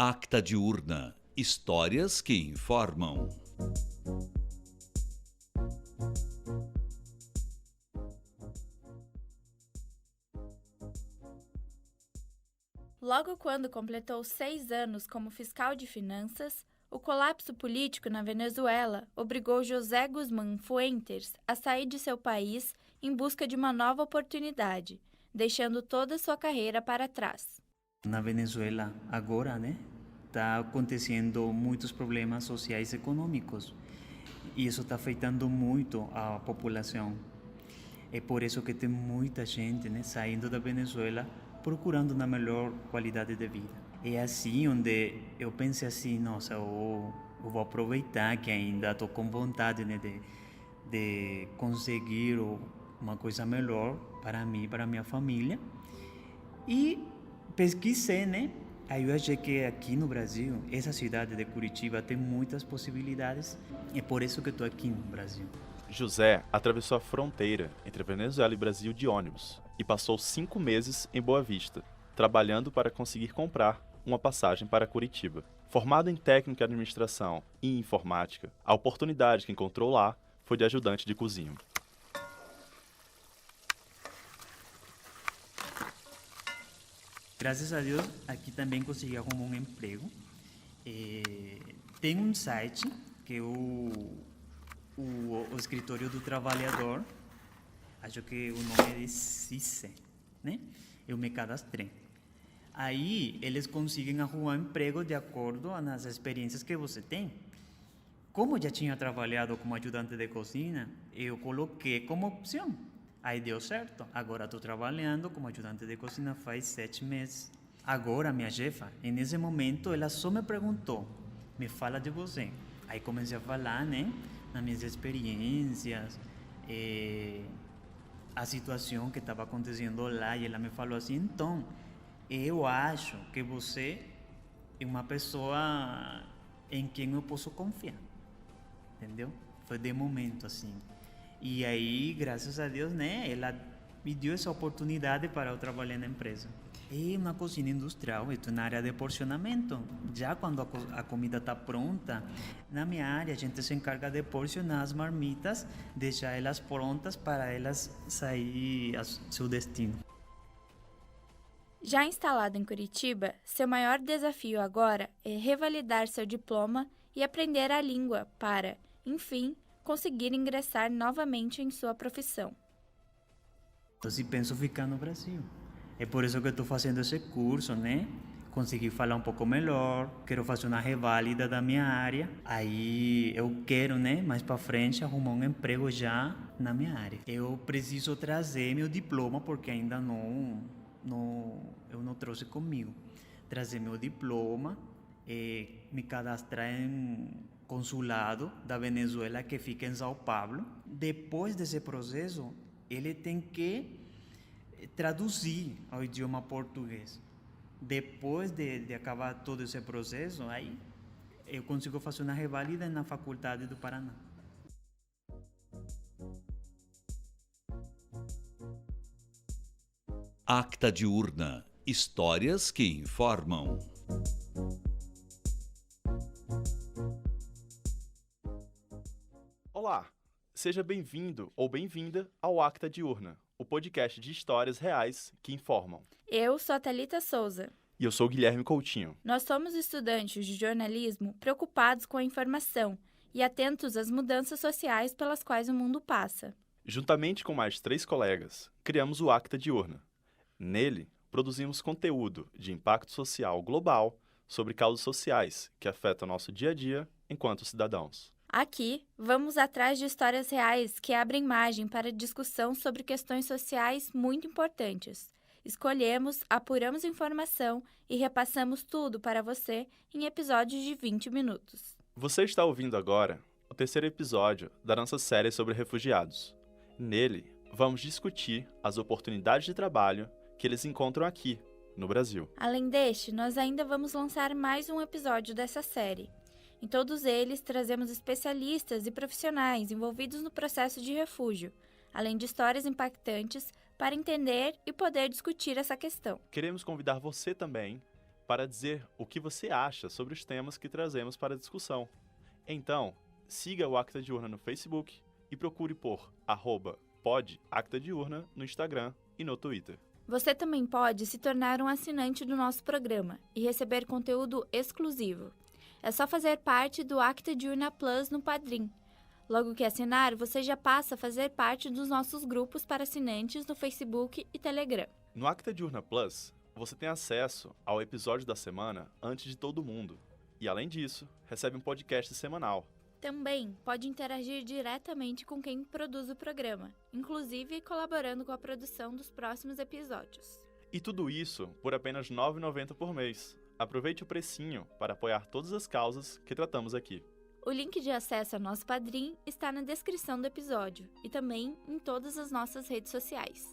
Acta Diurna. Histórias que informam. Logo quando completou 6 anos como fiscal de finanças, o colapso político na Venezuela obrigou José Guzmán Fuentes a sair de seu país em busca de uma nova oportunidade, deixando toda sua carreira para trás. Na Venezuela agora, está acontecendo muitos problemas sociais e econômicos e isso está afetando muito a população. É por isso que tem muita gente, saindo da Venezuela procurando uma melhor qualidade de vida. É assim onde eu pensei assim, nossa, eu vou aproveitar que ainda estou com vontade, de conseguir uma coisa melhor para mim, para minha família. E pesquisei, Aí eu achei que aqui no Brasil, essa cidade de Curitiba tem muitas possibilidades. É por isso que estou aqui no Brasil. José atravessou a fronteira entre Venezuela e Brasil de ônibus e passou 5 meses em Boa Vista, trabalhando para conseguir comprar uma passagem para Curitiba. Formado em técnica de administração e informática, a oportunidade que encontrou lá foi de ajudante de cozinha. Graças a Deus, aqui também consegui arrumar um emprego. Tem um site que é o Escritório do Trabalhador, acho que o nome é de CICE, Eu me cadastrei. Aí eles conseguem arrumar emprego de acordo com as experiências que você tem. Como eu já tinha trabalhado como ajudante de cozinha, eu coloquei como opção. Aí deu certo. Agora estou trabalhando como ajudante de cozinha faz 7 meses. Agora, minha chefa, nesse momento, ela só me perguntou, me fala de você. Aí comecei a falar, nas minhas experiências, a situação que estava acontecendo lá. E ela me falou assim, então, eu acho que você é uma pessoa em quem eu posso confiar. Entendeu? Foi de momento, assim. E aí, graças a Deus, ela me deu essa oportunidade para eu trabalhar na empresa. É uma cozinha industrial, estou na área de porcionamento. Já quando a comida está pronta, na minha área a gente se encarga de porcionar as marmitas, deixar elas prontas para elas sair ao seu destino. Já instalado em Curitiba, seu maior desafio agora é revalidar seu diploma e aprender a língua para, enfim, conseguir ingressar novamente em sua profissão. Então, se penso ficar no Brasil. É por isso que eu estou fazendo esse curso, Consegui falar um pouco melhor, quero fazer uma reválida da minha área. Aí eu quero, mais para frente, arrumar um emprego já na minha área. Eu preciso trazer meu diploma, porque ainda eu não trouxe comigo. Trazer meu diploma, me cadastrar em consulado da Venezuela que fica em São Paulo. Depois desse processo, ele tem que traduzir ao idioma português. Depois de acabar todo esse processo, aí eu consigo fazer uma reválida na Faculdade do Paraná. Acta Diurna. Histórias que informam. Olá, seja bem-vindo ou bem-vinda ao Acta Diurna, o podcast de histórias reais que informam. Eu sou a Thalita Souza. E eu sou o Guilherme Coutinho. Nós somos estudantes de jornalismo preocupados com a informação e atentos às mudanças sociais pelas quais o mundo passa. Juntamente com mais 3 colegas, criamos o Acta Diurna. Nele, produzimos conteúdo de impacto social global sobre causas sociais que afetam nosso dia a dia enquanto cidadãos. Aqui, vamos atrás de histórias reais que abrem margem para discussão sobre questões sociais muito importantes. Escolhemos, apuramos informação e repassamos tudo para você em episódios de 20 minutos. Você está ouvindo agora o 3º episódio da nossa série sobre refugiados. Nele, vamos discutir as oportunidades de trabalho que eles encontram aqui, no Brasil. Além deste, nós ainda vamos lançar mais um episódio dessa série. Em todos eles, trazemos especialistas e profissionais envolvidos no processo de refúgio, além de histórias impactantes para entender e poder discutir essa questão. Queremos convidar você também para dizer o que você acha sobre os temas que trazemos para a discussão. Então, siga o Acta Diurna no Facebook e procure por @podactadiurna no Instagram e no Twitter. Você também pode se tornar um assinante do nosso programa e receber conteúdo exclusivo. É só fazer parte do Acta Diurna Plus no Padrim. Logo que assinar, você já passa a fazer parte dos nossos grupos para assinantes no Facebook e Telegram. No Acta Diurna Plus, você tem acesso ao episódio da semana antes de todo mundo. E, além disso, recebe um podcast semanal. Também pode interagir diretamente com quem produz o programa, inclusive colaborando com a produção dos próximos episódios. E tudo isso por apenas R$ 9,90 por mês. Aproveite o precinho para apoiar todas as causas que tratamos aqui. O link de acesso ao nosso Padrim está na descrição do episódio e também em todas as nossas redes sociais.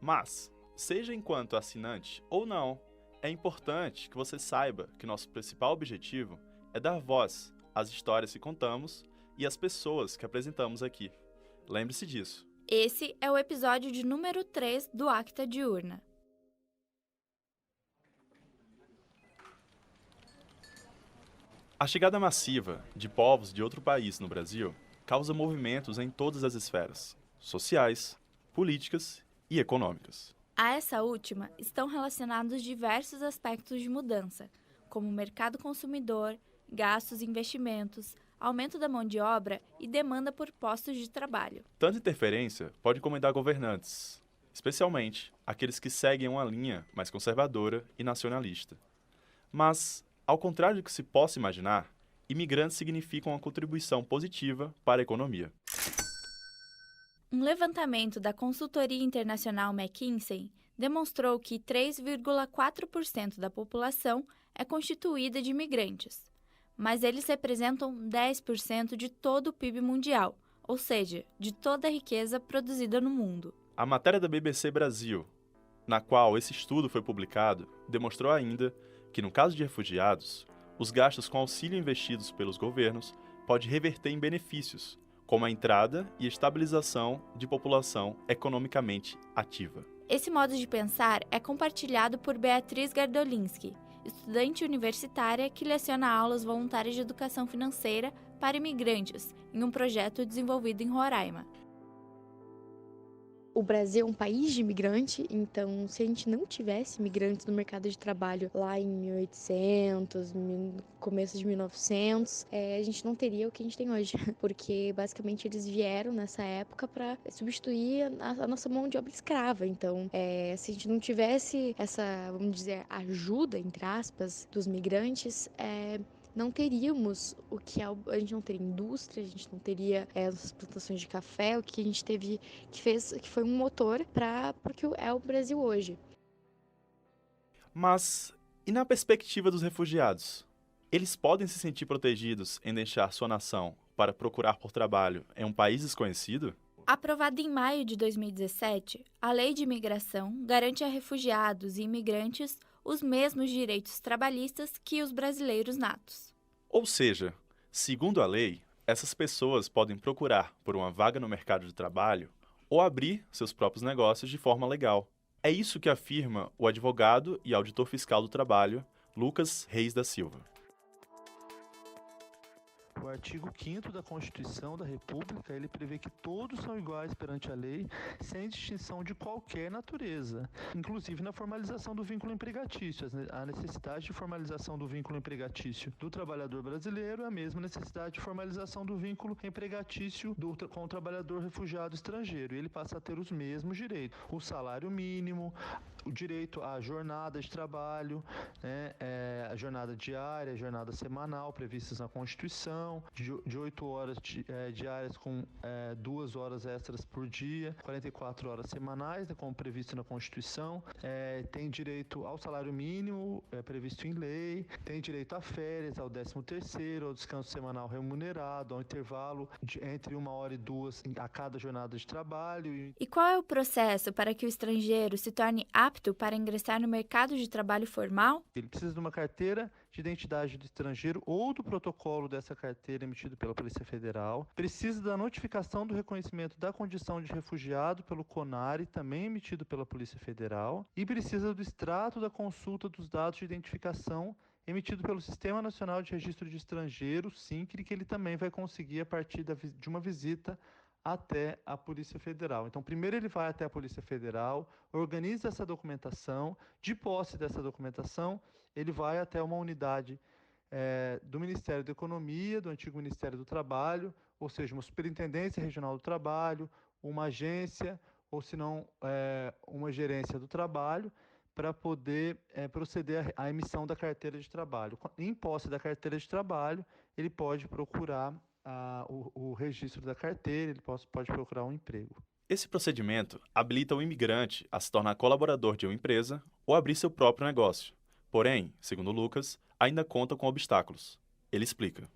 Mas, seja enquanto assinante ou não, é importante que você saiba que nosso principal objetivo é dar voz às histórias que contamos e às pessoas que apresentamos aqui. Lembre-se disso. Esse é o episódio de número 3 do Acta Diurna. A chegada massiva de povos de outro país no Brasil causa movimentos em todas as esferas, sociais, políticas e econômicas. A essa última estão relacionados diversos aspectos de mudança, como mercado consumidor, gastos e investimentos, aumento da mão de obra e demanda por postos de trabalho. Tanta interferência pode incomodar governantes, especialmente aqueles que seguem uma linha mais conservadora e nacionalista. Mas, ao contrário do que se possa imaginar, imigrantes significam uma contribuição positiva para a economia. Um levantamento da consultoria internacional McKinsey demonstrou que 3,4% da população é constituída de imigrantes, mas eles representam 10% de todo o PIB mundial, ou seja, de toda a riqueza produzida no mundo. A matéria da BBC Brasil, na qual esse estudo foi publicado, demonstrou ainda que, no caso de refugiados, os gastos com auxílio investidos pelos governos podem reverter em benefícios, como a entrada e estabilização de população economicamente ativa. Esse modo de pensar é compartilhado por Beatriz Gardolinski, estudante universitária que leciona aulas voluntárias de educação financeira para imigrantes em um projeto desenvolvido em Roraima. O Brasil é um país de imigrante, então se a gente não tivesse imigrantes no mercado de trabalho lá em 1800, começo de 1900, a gente não teria o que a gente tem hoje, porque basicamente eles vieram nessa época para substituir a nossa mão de obra escrava. Então, se a gente não tivesse essa, vamos dizer, ajuda, entre aspas, dos migrantes, não teríamos o que a gente não teria indústria, a gente não teria as plantações de café, o que a gente teve, que foi um motor para o que é o Brasil hoje. Mas, e na perspectiva dos refugiados? Eles podem se sentir protegidos em deixar sua nação para procurar por trabalho em um país desconhecido? Aprovada em maio de 2017, a Lei de Imigração garante a refugiados e imigrantes os mesmos direitos trabalhistas que os brasileiros natos. Ou seja, segundo a lei, essas pessoas podem procurar por uma vaga no mercado de trabalho ou abrir seus próprios negócios de forma legal. É isso que afirma o advogado e auditor fiscal do trabalho, Lucas Reis da Silva. O artigo 5º da Constituição da República, ele prevê que todos são iguais perante a lei, sem distinção de qualquer natureza, inclusive na formalização do vínculo empregatício. A necessidade de formalização do vínculo empregatício do trabalhador brasileiro é a mesma necessidade de formalização do vínculo empregatício com o trabalhador refugiado estrangeiro. E ele passa a ter os mesmos direitos. O salário mínimo, o direito à jornada de trabalho, a jornada diária, a jornada semanal previstas na Constituição, de 8 horas diárias com 2 horas extras por dia, 44 horas semanais, como previsto na Constituição. Tem direito ao salário mínimo, previsto em lei, tem direito a férias, ao 13º, ao descanso semanal remunerado, ao intervalo entre 1 hora e 2 a cada jornada de trabalho. E qual é o processo para que o estrangeiro se torne apto para ingressar no mercado de trabalho formal? Ele precisa de uma carteira de identidade do estrangeiro ou do protocolo dessa carteira emitido pela Polícia Federal. Precisa da notificação do reconhecimento da condição de refugiado pelo CONARE, também emitido pela Polícia Federal. E precisa do extrato da consulta dos dados de identificação emitido pelo Sistema Nacional de Registro de Estrangeiros, SINCRE, que ele também vai conseguir a partir de uma visita até a Polícia Federal. Então, primeiro ele vai até a Polícia Federal, organiza essa documentação, de posse dessa documentação, ele vai até uma unidade do Ministério da Economia, do antigo Ministério do Trabalho, ou seja, uma Superintendência Regional do Trabalho, uma agência, ou se não, uma gerência do trabalho, para poder proceder à emissão da carteira de trabalho. Em posse da carteira de trabalho, ele pode procurar o registro da carteira, ele pode procurar um emprego. Esse procedimento habilita o imigrante a se tornar colaborador de uma empresa ou abrir seu próprio negócio. Porém, segundo Lucas, ainda conta com obstáculos. Ele explica.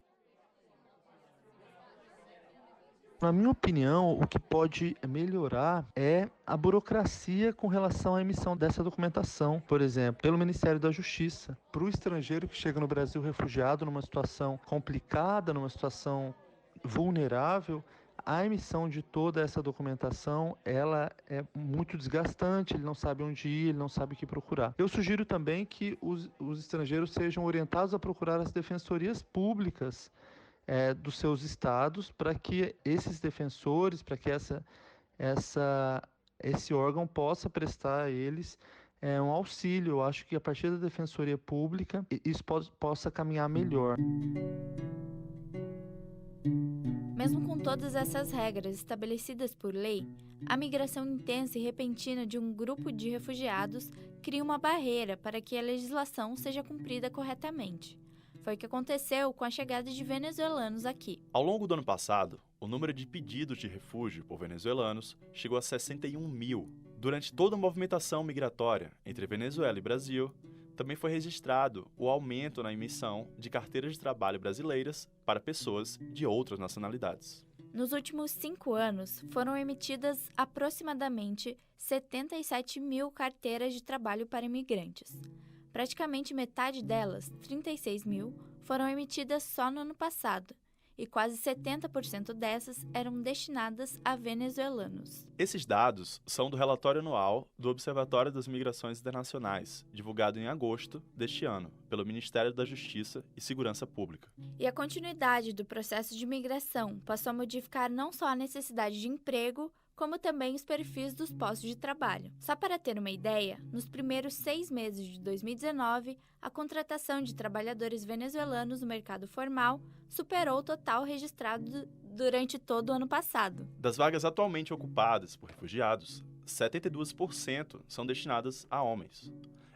Na minha opinião, o que pode melhorar é a burocracia com relação à emissão dessa documentação, por exemplo, pelo Ministério da Justiça. Para o estrangeiro que chega no Brasil refugiado numa situação complicada, numa situação vulnerável, a emissão de toda essa documentação, ela é muito desgastante, ele não sabe onde ir, ele não sabe o que procurar. Eu sugiro também que os estrangeiros sejam orientados a procurar as defensorias públicas dos seus estados, para que esses defensores, para que esse órgão possa prestar a eles um auxílio. Eu acho que a partir da defensoria pública isso possa caminhar melhor. Mesmo com todas essas regras estabelecidas por lei, a migração intensa e repentina de um grupo de refugiados cria uma barreira para que a legislação seja cumprida corretamente. Foi o que aconteceu com a chegada de venezuelanos aqui. Ao longo do ano passado, o número de pedidos de refúgio por venezuelanos chegou a 61 mil. Durante toda a movimentação migratória entre Venezuela e Brasil, também foi registrado o aumento na emissão de carteiras de trabalho brasileiras para pessoas de outras nacionalidades. Nos últimos 5 anos, foram emitidas aproximadamente 77 mil carteiras de trabalho para imigrantes. Praticamente metade delas, 36 mil, foram emitidas só no ano passado, e quase 70% dessas eram destinadas a venezuelanos. Esses dados são do relatório anual do Observatório das Migrações Internacionais, divulgado em agosto deste ano, pelo Ministério da Justiça e Segurança Pública. E a continuidade do processo de migração passou a modificar não só a necessidade de emprego, como também os perfis dos postos de trabalho. Só para ter uma ideia, nos primeiros 6 meses de 2019, a contratação de trabalhadores venezuelanos no mercado formal superou o total registrado durante todo o ano passado. Das vagas atualmente ocupadas por refugiados, 72% são destinadas a homens.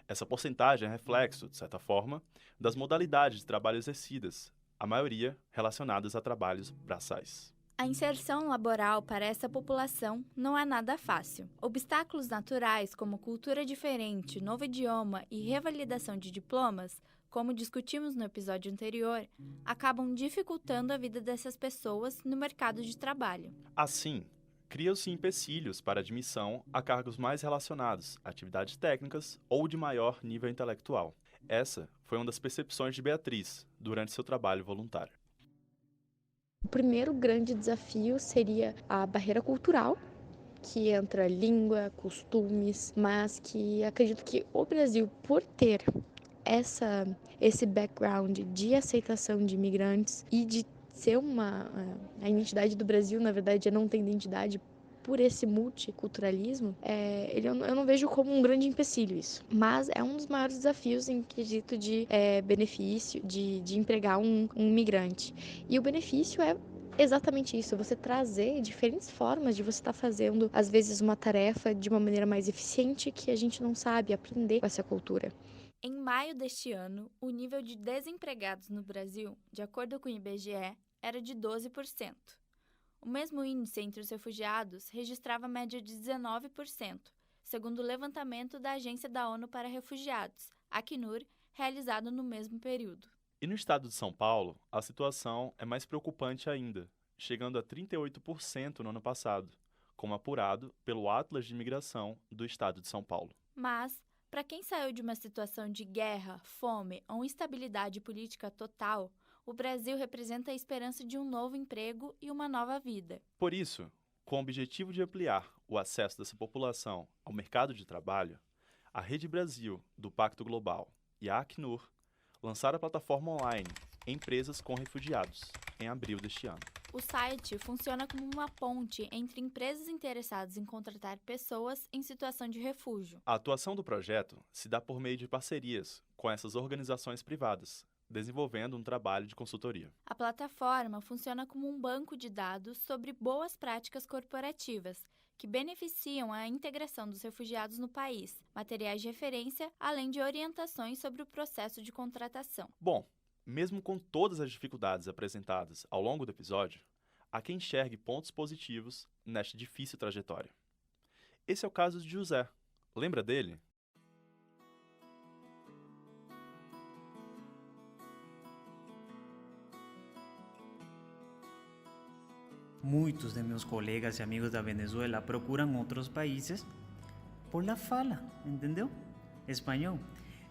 Essa porcentagem é reflexo, de certa forma, das modalidades de trabalho exercidas, a maioria relacionadas a trabalhos braçais. A inserção laboral para essa população não é nada fácil. Obstáculos naturais como cultura diferente, novo idioma e revalidação de diplomas, como discutimos no episódio anterior, acabam dificultando a vida dessas pessoas no mercado de trabalho. Assim, criam-se empecilhos para admissão a cargos mais relacionados a atividades técnicas ou de maior nível intelectual. Essa foi uma das percepções de Beatriz durante seu trabalho voluntário. O primeiro grande desafio seria a barreira cultural, que entra língua, costumes, mas que acredito que o Brasil, por ter esse background de aceitação de imigrantes e de ser a identidade do Brasil, na verdade, é não ter identidade por esse multiculturalismo, eu não vejo como um grande empecilho isso. Mas é um dos maiores desafios em quesito de benefício, de empregar um imigrante. E o benefício é exatamente isso, você trazer diferentes formas de você estar fazendo, às vezes, uma tarefa de uma maneira mais eficiente que a gente não sabe aprender com essa cultura. Em maio deste ano, o nível de desempregados no Brasil, de acordo com o IBGE, era de 12%. O mesmo índice entre os refugiados registrava a média de 19%, segundo o levantamento da Agência da ONU para Refugiados, Acnur, realizado no mesmo período. E no estado de São Paulo, a situação é mais preocupante ainda, chegando a 38% no ano passado, como apurado pelo Atlas de Imigração do estado de São Paulo. Mas, Para quem saiu de uma situação de guerra, fome ou instabilidade política total, o Brasil representa a esperança de um novo emprego e uma nova vida. Por isso, com o objetivo de ampliar o acesso dessa população ao mercado de trabalho, a Rede Brasil, do Pacto Global, e a Acnur lançaram a plataforma online Empresas com Refugiados, em abril deste ano. O site funciona como uma ponte entre empresas interessadas em contratar pessoas em situação de refúgio. A atuação do projeto se dá por meio de parcerias com essas organizações privadas, desenvolvendo um trabalho de consultoria. A plataforma funciona como um banco de dados sobre boas práticas corporativas, que beneficiam a integração dos refugiados no país, materiais de referência, além de orientações sobre o processo de contratação. Bom, mesmo com todas as dificuldades apresentadas ao longo do episódio, há quem enxergue pontos positivos nesta difícil trajetória. Esse é o caso de José. Lembra dele? Muitos de meus colegas e amigos da Venezuela procuram outros países por la fala, entendeu? Espanhol.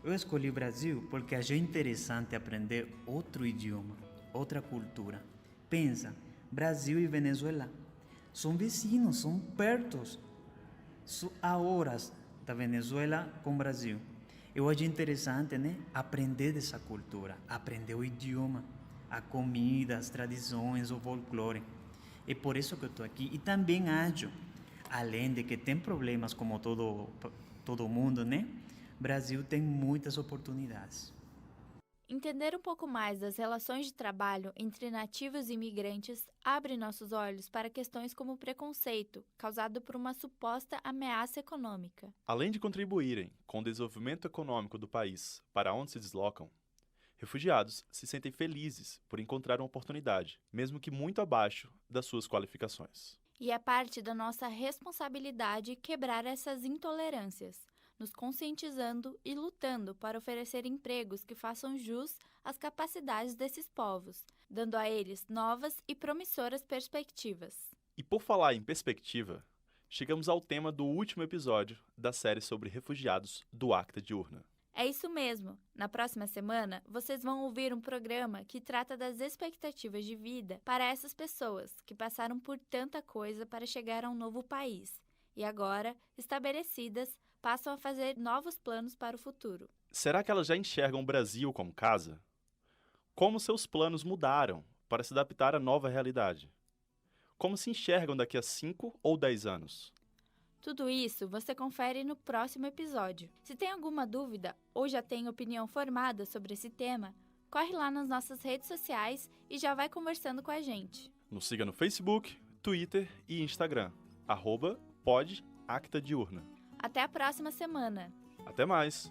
Eu escolhi o Brasil porque achei interessante aprender outro idioma, outra cultura. Pensa, Brasil e Venezuela são vizinhos, são pertos. Há horas da Venezuela com o Brasil. Eu achei interessante, né? Aprender dessa cultura, aprender o idioma, a comida, as tradições, o folclore. É por isso que eu estou aqui. E também acho, além de que tem problemas como todo mundo, né? Brasil tem muitas oportunidades. Entender um pouco mais das relações de trabalho entre nativos e imigrantes abre nossos olhos para questões como o preconceito, causado por uma suposta ameaça econômica. Além de contribuírem com o desenvolvimento econômico do país para onde se deslocam, refugiados se sentem felizes por encontrar uma oportunidade, mesmo que muito abaixo das suas qualificações. E é parte da nossa responsabilidade quebrar essas intolerâncias, nos conscientizando e lutando para oferecer empregos que façam jus às capacidades desses povos, dando a eles novas e promissoras perspectivas. E por falar em perspectiva, chegamos ao tema do último episódio da série sobre refugiados do Acta Diurna. É isso mesmo! Na próxima semana, vocês vão ouvir um programa que trata das expectativas de vida para essas pessoas que passaram por tanta coisa para chegar a um novo país e agora, estabelecidas, passam a fazer novos planos para o futuro. Será que elas já enxergam o Brasil como casa? Como seus planos mudaram para se adaptar à nova realidade? Como se enxergam daqui a 5 ou 10 anos? Tudo isso você confere no próximo episódio. Se tem alguma dúvida ou já tem opinião formada sobre esse tema, corre lá nas nossas redes sociais e já vai conversando com a gente. Nos siga no Facebook, Twitter e Instagram, @podactadiurna. Até a próxima semana! Até mais!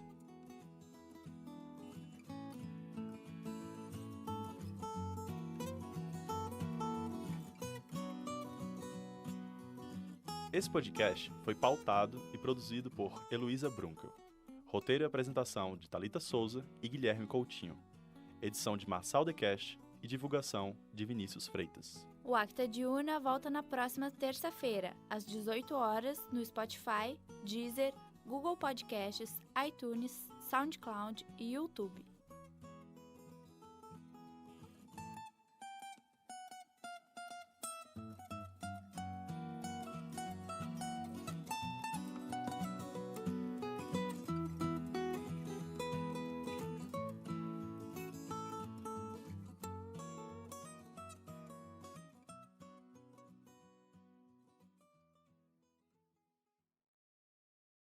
Esse podcast foi pautado e produzido por Heloísa Brunkel. Roteiro e apresentação de Thalita Souza e Guilherme Coutinho. Edição de Marçal Decast e divulgação de Vinícius Freitas. O Acta Diurna volta na próxima terça-feira, às 18 horas, no Spotify, Deezer, Google Podcasts, iTunes, SoundCloud e YouTube.